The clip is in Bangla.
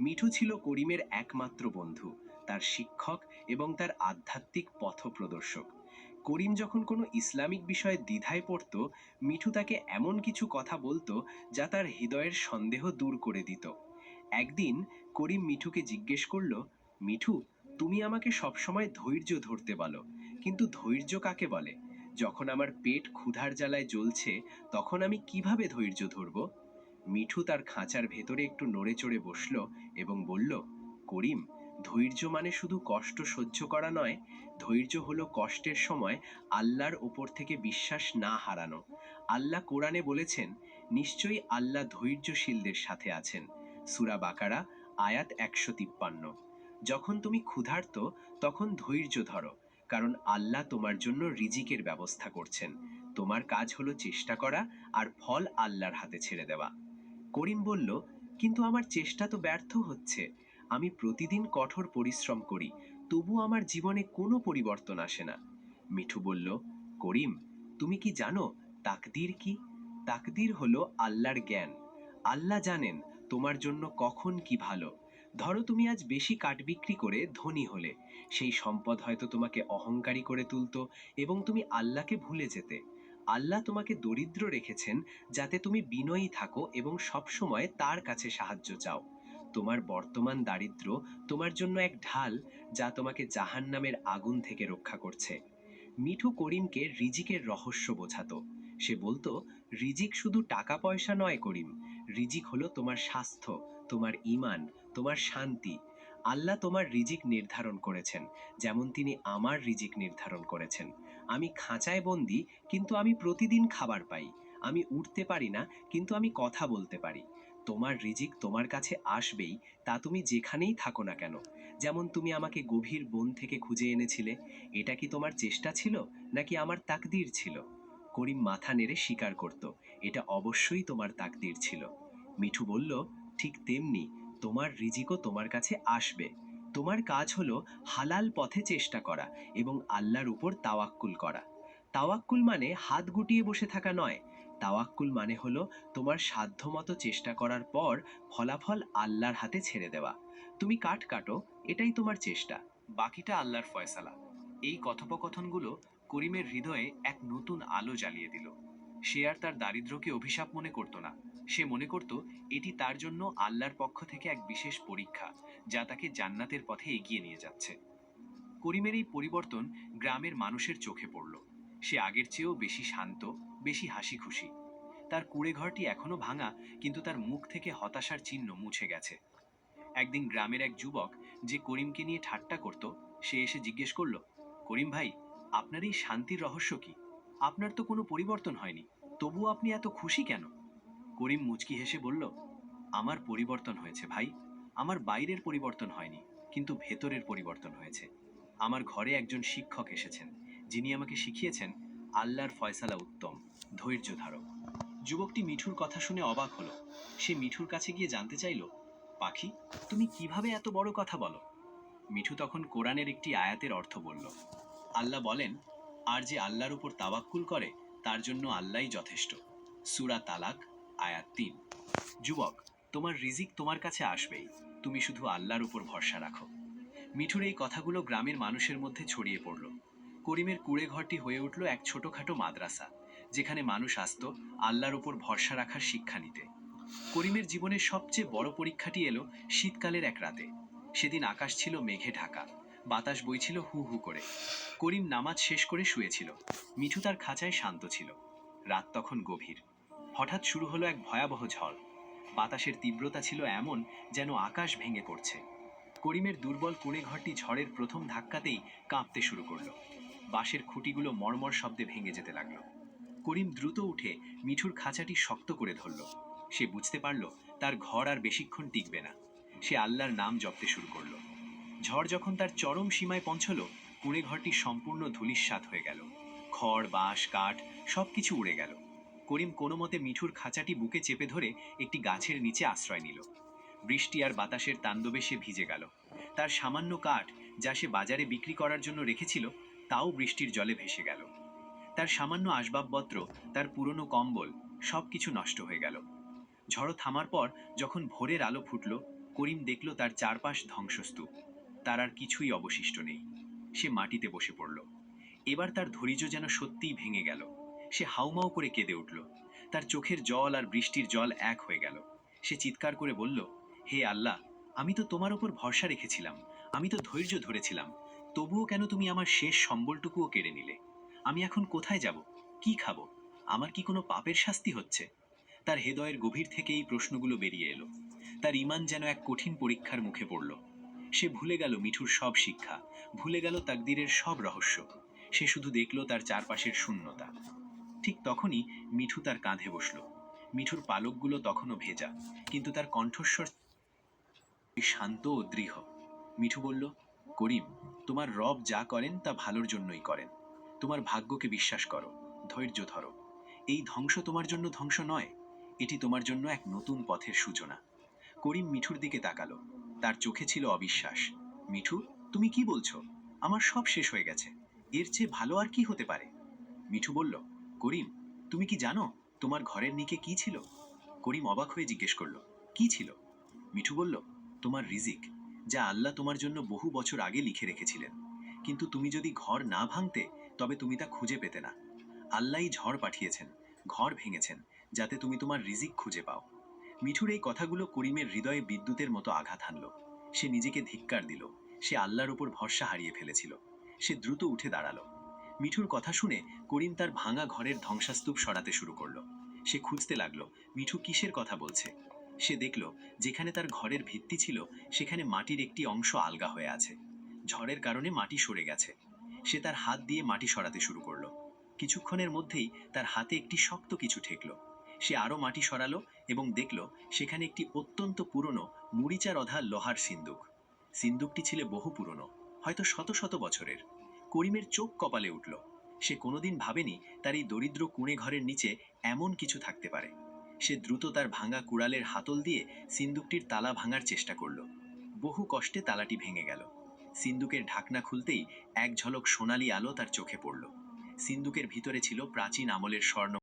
মিঠু ছিল করিমের একমাত্র বন্ধু, তার শিক্ষক এবং তার আধ্যাত্মিক পথপ্রদর্শক। করিম যখন কোনো ইসলামিক বিষয়ে দ্বিধায় পড়ত, মিঠু তাকে এমন কিছু কথা বলতো যা তার হৃদয়ের সন্দেহ দূর করে দিত। একদিন করিম মিঠুকে জিজ্ঞেস করল, মিঠু, তুমি আমাকে সবসময় ধৈর্য ধরতে বলো, কিন্তু ধৈর্য কাকে বলে? যখন আমার পেট ক্ষুধার জ্বালায় জ্বলছে, তখন আমি কিভাবে ধৈর্য ধরব? মিঠু তার খাঁচার ভেতরে একটু নড়ে চড়ে বসল এবং বলল, করিম, ধৈর্য মানে শুধু কষ্ট সহ্য করা নয়। ধৈর্য হলো কষ্টের সময় আল্লাহর ওপর থেকে বিশ্বাস না হারানো। আল্লাহ কোরআনে বলেছেন, নিশ্চয়ই আল্লাহ ধৈর্যশীলদের সাথে আছেন। সূরা বাকারা, আয়াত ১৫৩। যখন তুমি ক্ষুধার্ত, তখন ধৈর্য ধরো, কারণ আল্লাহ তোমার জন্য রিজিকের ব্যবস্থা করছেন। তোমার কাজ হলো চেষ্টা করা, আর ফল আল্লাহর হাতে ছেড়ে দেওয়া। করিম বলল, কিন্তু আমার চেষ্টা তো ব্যর্থ হচ্ছে। আমি প্রতিদিন কঠোর পরিশ্রম করি, তবু আমার জীবনে কোনো পরিবর্তন আসে না। মিঠু বলল, করিম, তুমি কি জানো তাকদীর কি? তাকদীর হলো আল্লাহর জ্ঞান। আল্লাহ জানেন তোমার জন্য কখন কি ভালো। ধরো তুমি আজ বেশি কাঠ বিক্রি করে ধনী হলে, সেই সম্পদ হয়তো তোমাকে অহংকারী করে তুলতো এবং তুমি আল্লাহকে ভুলে যেতে। আল্লাহ তোমাকে দরিদ্র রেখেছেন যাতে তুমি বিনয়ী থাকো এবং সব সময় তার কাছে সাহায্য চাও। তোমার বর্তমান দারিদ্র্য তোমার জন্য এক ঢাল, যা তোমাকে জাহান্নামের আগুন থেকে রক্ষা করছে। মিঠু করিমকে রিজিকের রহস্য বোঝাতো। সে বলতো, রিজিক শুধু টাকা পয়সা নয় করিম, রিজিক হলো তোমার স্বাস্থ্য, তোমার ঈমান, তোমার শান্তি। আল্লাহ তোমার রিজিক নির্ধারণ করেছেন, যেমন তিনি আমার রিজিক নির্ধারণ করেছেন। আমি খাঁচায় বন্দি, কিন্তু আমি প্রতিদিন খাবার পাই। আমি উঠতে পারি না, কিন্তু আমি কথা বলতে পারি। তোমার রিজিক তোমার কাছে আসবেই, তা তুমি যেখানেই থাকো না কেন। যেমন তুমি আমাকে গভীর বন থেকে খুঁজে এনেছিলে। এটা কি তোমার চেষ্টা ছিল, নাকি আমার তাকদীর ছিল? করিম মাথা নেড়ে স্বীকার করত, এটা অবশ্যই তোমার তাকদীর ছিল। মিঠু বলল, ঠিক তেমনি তোমার রিজিকও তোমার কাছে আসবে। তোমার কাজ হলো হালাল পথে চেষ্টা করা এবং আল্লাহর উপর তাওয়াক্কুল করা। তাওয়াক্কুল মানে হাত গুটিয়ে বসে থাকা নয়। তাওয়াক্কুল মানে হলো তোমার সাধ্যমতো চেষ্টা করার পর ফলাফল আল্লাহর হাতে ছেড়ে দেওয়া। তুমি কাঠ কাটো, এটাই তোমার চেষ্টা, বাকিটা আল্লাহর ফয়সালা। এই কথোপকথনগুলো করিমের হৃদয়ে এক নতুন আলো জ্বালিয়ে দিল। সে আর তার দারিদ্র্যকে অভিশাপ মনে করত না। সে মনে করত এটি তার জন্য আল্লাহর পক্ষ থেকে এক বিশেষ পরীক্ষা, যা তাকে জান্নাতের পথে এগিয়ে নিয়ে যাচ্ছে। করিমের এই পরিবর্তন গ্রামের মানুষের চোখে পড়ল। সে আগের চেয়েও বেশি শান্ত, বেশি হাসি খুশি। তার কুঁড়ে ঘরটি এখনো ভাঙা, কিন্তু তার মুখ থেকে হতাশার চিহ্ন মুছে গেছে। একদিন গ্রামের এক যুবক, যে করিমকে নিয়ে ঠাট্টা করত, সে এসে জিজ্ঞেস করল, করিম ভাই, আপনার এই শান্তির রহস্য কি? আপনার তো কোনো পরিবর্তন হয়নি, তবুও আপনি এত খুশি কেন? করিম মুচকি হেসে বলল, আমার পরিবর্তন হয়েছে ভাই। আমার বাইরের পরিবর্তন হয়নি, কিন্তু ভেতরের পরিবর্তন হয়েছে। আমার ঘরে একজন শিক্ষক এসেছেন, যিনি আমাকে শিখিয়েছেন আল্লাহর ফয়সালা উত্তম, ধৈর্য ধারো। যুবকটি মিঠুর কথা শুনে অবাক হলো। সে মিঠুর কাছে গিয়ে জানতে চাইল, পাখি, তুমি কিভাবে এত বড় কথা বলো? মিঠু তখন কোরআনের একটি আয়াতের অর্থ বলল। আল্লাহ বলেন, আর যে আল্লাহর উপর তাওয়াক্কুল করে, তার জন্য আল্লাহই যথেষ্ট। সূরা তালাক, আয়াত ৩। যুবক, তোমার রিজিক তোমার কাছে আসবেই, তুমি শুধু আল্লাহর উপর ভরসা রাখো। মিঠুর এই কথাগুলো গ্রামের মানুষের মধ্যে ছড়িয়ে পড়ল। করিমের কুঁড়ে ঘরটি হয়ে উঠল এক ছোটখাটো মাদ্রাসা, যেখানে মানুষ আসত আল্লাহর উপর ভরসা রাখার শিক্ষা নিতে। করিমের জীবনের সবচেয়ে বড় পরীক্ষাটি এলো শীতকালের এক রাতে। সেদিন আকাশ ছিল মেঘে ঢাকা, বাতাস বইছিল হু হু করে। করিম নামাজ শেষ করে শুয়েছিল। মিঠু তার খাঁচায় শান্ত ছিল। রাত তখন গভীর। হঠাৎ শুরু হলো এক ভয়াবহ ঝড়। বাতাসের তীব্রতা ছিল এমন, যেন আকাশ ভেঙে পড়ছে। করিমের দুর্বল কুঁড়ে ঘরটি ঝড়ের প্রথম ধাক্কাতেই কাঁপতে শুরু করলো। বাঁশের খুঁটিগুলো মর্মর শব্দে ভেঙে যেতে লাগলো। করিম দ্রুত উঠে মিঠুর খাঁচাটি শক্ত করে ধরল। সে বুঝতে পারল তার ঘর আর বেশিক্ষণ টিকবে না। সে আল্লাহর নাম জপতে শুরু করলো। ঝড় যখন তার চরম সীমায় পৌঁছল, কুঁড়ে ঘরটি সম্পূর্ণ ধূলিসাৎ হয়ে গেল। খড়, বাঁশ, কাঠ সবকিছু উড়ে গেল। করিম কোনো মতে মিঠুর খাঁচাটি বুকে চেপে ধরে একটি গাছের নিচে আশ্রয় নিল। বৃষ্টি আর বাতাসের তাণ্ডবে সে ভিজে গেল। তার সামান্য কাঠ, যা সে বাজারে বিক্রি করার জন্য রেখেছিল, তাও বৃষ্টির জলে ভেসে গেল। তার সামান্য আসবাবপত্র, তার পুরনো কম্বল, সবকিছু নষ্ট হয়ে গেল। ঝড় থামার পর যখন ভোরের আলো ফুটল, করিম দেখল তার চারপাশ ধ্বংসস্তূপ, তার আর কিছুই অবশিষ্ট নেই। সে মাটিতে বসে পড়ল। এবার তার ধৈর্য যেন সত্যিই ভেঙে গেল। সে হাউমাউ করে কেঁদে উঠল। তার চোখের জল আর বৃষ্টির জল এক হয়ে গেল। সে চিৎকার করে বলল, হে আল্লাহ, আমি তো তোমার উপর ভরসা রেখেছিলাম, আমি তো ধৈর্য ধরেছিলাম, তবুও কেন তুমি আমার শেষ সম্বলটুকুও কেড়ে নিলে? আমি এখন কোথায় যাব? কি খাবো? আমার কি কোনো পাপের শাস্তি হচ্ছে? তার হৃদয়ের গভীর থেকে এই প্রশ্নগুলো বেরিয়ে এলো। তার ঈমান যেন এক কঠিন পরীক্ষার মুখে পড়ল। সে ভুলে গেল মিঠুর সব শিক্ষা, ভুলে গেল তাকদীরের সব রহস্য। সে শুধু দেখল তার চারপাশের শূন্যতা। ঠিক তখনই মিঠু তার কাঁধে বসল। মিঠুর পালকগুলো তখনও ভেজা, কিন্তু তার কণ্ঠস্বর শান্ত ও দৃঢ়। মিঠু বলল, করিম, তোমার রব যা করেন তা ভালোর জন্যই করেন। তোমার ভাগ্যকে বিশ্বাস করো, ধৈর্য ধরো। এই ধ্বংস তোমার জন্য ধ্বংস নয়, এটি তোমার জন্য এক নতুন পথের সূচনা। করিম মিঠুর দিকে তাকালো। তার চোখে ছিল অবিশ্বাস। মিঠু, তুমি কি বলছো? আমার সব শেষ হয়ে গেছে, এর চেয়ে ভালো আর কি হতে পারে? মিঠু বলল, করিম, তুমি কি জানো তোমার ঘরের নিচে কি ছিল? করিম অবাক হয়ে জিজ্ঞেস করলো, কি ছিল? মিঠু বলল, তোমার রিজিক, যা আল্লাহ তোমার জন্য বহু বছর আগে লিখে রেখেছিলেন। কিন্তু তুমি যদি ঘর না ভাঙতে, তবে তুমি তা খুঁজে পেতে না। আল্লাহই ঝড় পাঠিয়েছেন, ঘর ভেঙেছেন, যাতে তুমি তোমার রিজিক খুঁজে পাও। মিঠুর এই কথাগুলো করিমের হৃদয়ে বিদ্যুতের মতো আঘাত হানল। সে নিজেকে ধিক্কার দিল। সে আল্লাহর উপর ভরসা হারিয়ে ফেলেছিল। সে দ্রুত উঠে দাঁড়ালো। মিঠুর কথা শুনে করিম তার ভাঙা ঘরের ধ্বংসাস্তূপ সরাতে শুরু করলো। সে খুঁজতে লাগলো মিঠু কিসের কথা বলছে। সে দেখল যেখানে তার ঘরের ভিত্তি ছিল, সেখানে মাটির একটি অংশ আলগা হয়ে আছে। ঝড়ের কারণে মাটি সরে গেছে। সে তার হাত দিয়ে মাটি সরাতে শুরু করলো। কিছুক্ষণের মধ্যেই তার হাতে একটি শক্ত কিছু ঠেকলো। সে আরো মাটি সরালো এবং দেখল সেখানে একটি অত্যন্ত পুরনো মুড়িচার অধা লোহার সিন্দুক। সিন্দুকটি ছিল বহু পুরনো, হয়তো শত শত বছরের। করিমের চোখ কপালে উঠল। সে কোনোদিন ভাবেনি তার এই দরিদ্র কুঁড়ে ঘরের নিচে এমন কিছু থাকতে পারে। সে দ্রুত তার ভাঙা কুড়ালের হাতল দিয়ে সিন্দুকটির তালা ভাঙার চেষ্টা করল। বহু কষ্টে তালাটি ভেঙে গেল। সিন্দুকের ঢাকনা খুলতেই এক ঝলক সোনালি আলো তার চোখে পড়ল। সিন্দুকের ভিতরে ছিল প্রাচীন আমলের স্বর্ণ